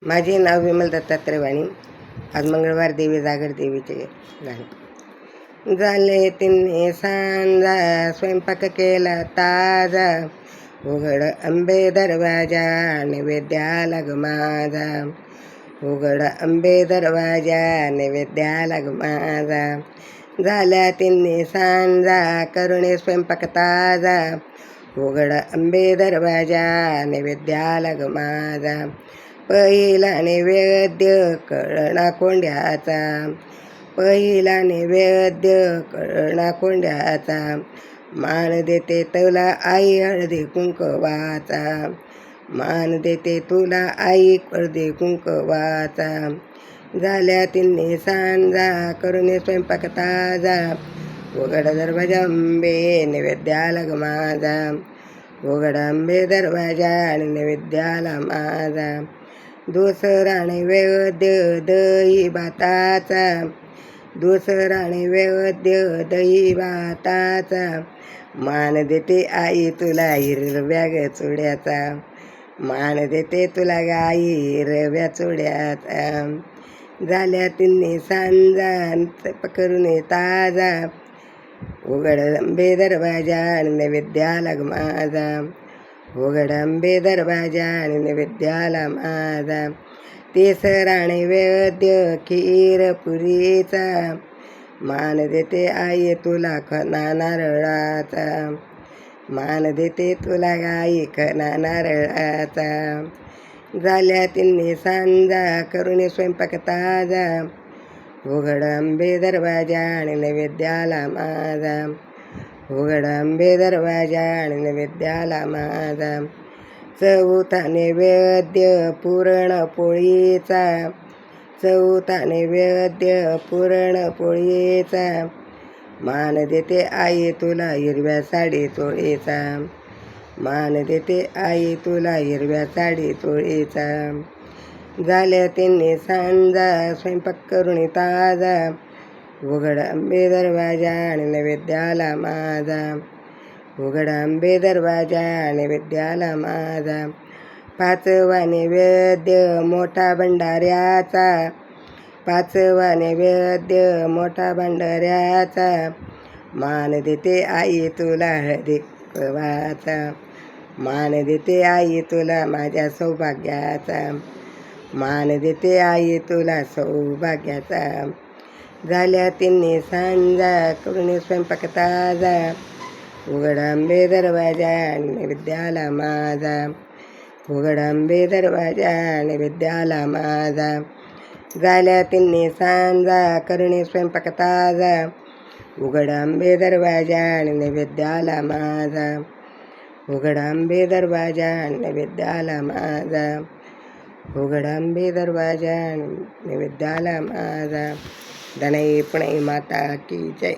माझे नाव विमल दत्तात्रय वाणी. आज मंगळवार देवी जागर देवीचे गाणे. झाले तिन्ही सांजा, स्वयंपाक केला ताजा, उघड अंबे दरवाजा, नैवेद्याला ग माझा. उघड अंबे दरवाजा, नैवेद्याला ग माझा. झाल्या तिन्ही सांजा, करुणे स्वयंपाक ताजा, उघड अंबे दरवाजा, नैवेद्याला ग माझा. पहिला नैवेद्य कळणा कोंड्याचा, पहिला नैवेद्य कळणा कोंड्याचा, मान देते तुला आई हळदी कुंकवाचा, मान देते तुला आई हळदी कुंकवाचा. झाल्या तिन्ही सांजा, करुणे स्वयंपाक ताजा, उघड दरवाजा अंबे, नैवेद्याला ग माझा. उघड अंबे दरवाजा आणि नैवेद्याला माझा. दुसरा नैवेद्य दही भाताचा, दुसरा नैवेद्य दही भाताचा, मान देते आई तुला हिरव्या ग चुड्याचा, मान देते तुला गाई हिरव्या चुड्याचा. झाल्या तिन्ही सांजा, करून ताजा, उघड अंबे दरवाजा आणि नैवेद्याला ग माझा. उघड अंबे दरवाजा आणि नैवेद्याला माझा. तिसरा नैवेद्य खीर पुरीचा, मान देते आई तुला खना नारळाचा, मान देते तुला गाई खना नारळाचा. झाल्या तिन्ही सांजा, करुणे स्वयंपाक ताजा, उघड अंबे दरवाजा आणि नैवेद्याला माझा. उघड अंबे दरवाजा आणि नैवेद्याला माझा. चौथा नैवेद्य पुरणपोळीचा, चौथा नैवेद्य पुरणपोळीचा, मान देते आई तुला हिरव्या साडी चोळीचा, मान देते आई तुला हिरव्या साडी चोळीचा. झाल्या तिन्ही सांजा, स्वयंपाक करून ताजा, उघड अंबे दरवाजा आणि नैवेद्याला माझा. उघड अंबे दरवाजा नैवेद्याला माझा. पाचवा नैवेद्य मोठा भंडाऱ्याचा, पाचवा नैवेद्य मोठा भंडाऱ्याचा, मान देते आई तुला हळदी कुंकवाचा, मान देते आई तुला माझ्या सौभाग्याचा, मान देते आई तुला सौभाग्याचा. झाल्या तिन्ही सांजा, करुणे स्वयंपाक ताजा, उघड अंबे दरवाजा नैवेद्याला माझा. उघड अंबे दरवाजा नैवेद्याला माझा. झाल्या तिन्ही सांजा, करुणे स्वयंपाक ताजा, उघड अंबे दरवाजा नैवेद्याला माझा. उघड अंबे दरवाजा नैवेद्याला माझा. उघड अंबे दरवाजा नैवेद्याला माझा. धनई पुणे माता की जय.